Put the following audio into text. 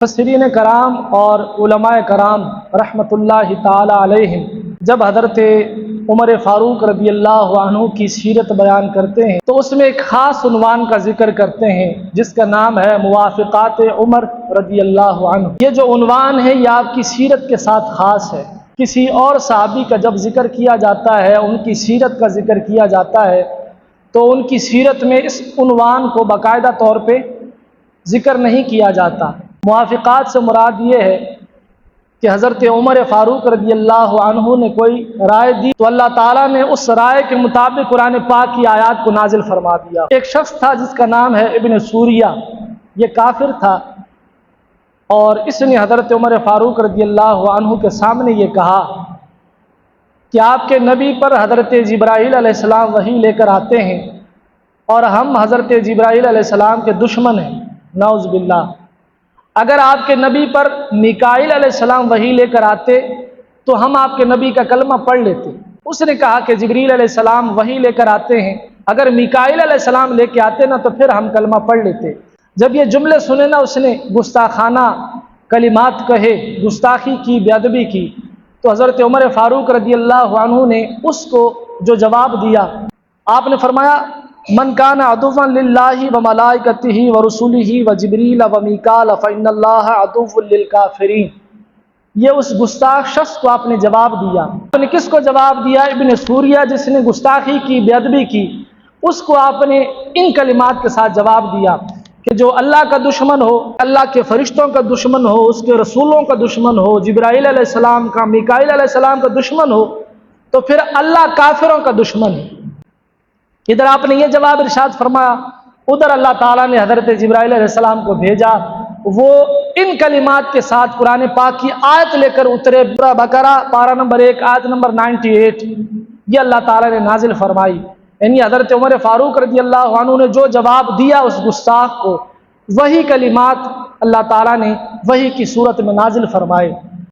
مفسرین کرام اور علماء کرام رحمۃ اللہ تعالی علیہم جب حضرت عمر فاروق رضی اللہ عنہ کی سیرت بیان کرتے ہیں تو اس میں ایک خاص عنوان کا ذکر کرتے ہیں جس کا نام ہے موافقات عمر رضی اللہ عنہ۔ یہ جو عنوان ہے یہ آپ کی سیرت کے ساتھ خاص ہے۔ کسی اور صحابی کا جب ذکر کیا جاتا ہے، ان کی سیرت کا ذکر کیا جاتا ہے، تو ان کی سیرت میں اس عنوان کو باقاعدہ طور پہ ذکر نہیں کیا جاتا۔ موافقات سے مراد یہ ہے کہ حضرت عمر فاروق رضی اللہ عنہ نے کوئی رائے دی تو اللہ تعالیٰ نے اس رائے کے مطابق قرآن پاک کی آیات کو نازل فرما دیا۔ ایک شخص تھا جس کا نام ہے ابن سوریہ، یہ کافر تھا، اور اس نے حضرت عمر فاروق رضی اللہ عنہ کے سامنے یہ کہا کہ آپ کے نبی پر حضرت جبرائیل علیہ السلام وحی لے کر آتے ہیں اور ہم حضرت جبرائیل علیہ السلام کے دشمن ہیں، نعوذ باللہ۔ اگر آپ کے نبی پر میکائیل علیہ السلام وحی لے کر آتے تو ہم آپ کے نبی کا کلمہ پڑھ لیتے۔ اس نے کہا کہ جبریل علیہ السلام وحی لے کر آتے ہیں، اگر میکائیل علیہ السلام لے کے آتے نا تو پھر ہم کلمہ پڑھ لیتے۔ جب یہ جملے سنے نا اس نے گستاخانہ کلمات کہے، گستاخی کی، بے ادبی کی، تو حضرت عمر فاروق رضی اللہ عنہ نے اس کو جو جواب دیا، آپ نے فرمایا من کان عدوا للہ وملائکتہ ورسلہ وجبریل ومیکال فإن اللہ عدو للکافرین۔ یہ اس گستاخ شخص کو آپ نے جواب دیا۔ آپ نے کس کو جواب دیا؟ ابن سوریہ، جس نے گستاخی کی، بے ادبی کی، اس کو آپ نے ان کلمات کے ساتھ جواب دیا کہ جو اللہ کا دشمن ہو، اللہ کے فرشتوں کا دشمن ہو، اس کے رسولوں کا دشمن ہو، جبرائیل علیہ السلام کا، میکائیل علیہ السلام کا دشمن ہو، تو پھر اللہ کافروں کا دشمن ہے۔ ادھر آپ نے یہ جواب ارشاد فرمایا، ادھر اللہ تعالیٰ نے حضرت جبرائیل علیہ السلام کو بھیجا، وہ ان کلمات کے ساتھ قرآن پاک کی آیت لے کر اترے، بقرہ پارہ نمبر 1 آیت نمبر 98، یہ اللہ تعالیٰ نے نازل فرمائی۔ یعنی حضرت عمر فاروق رضی اللہ عنہ نے جو جواب دیا اس گستاخ کو، وہی کلمات اللہ تعالیٰ نے وحی کی صورت میں نازل فرمائے۔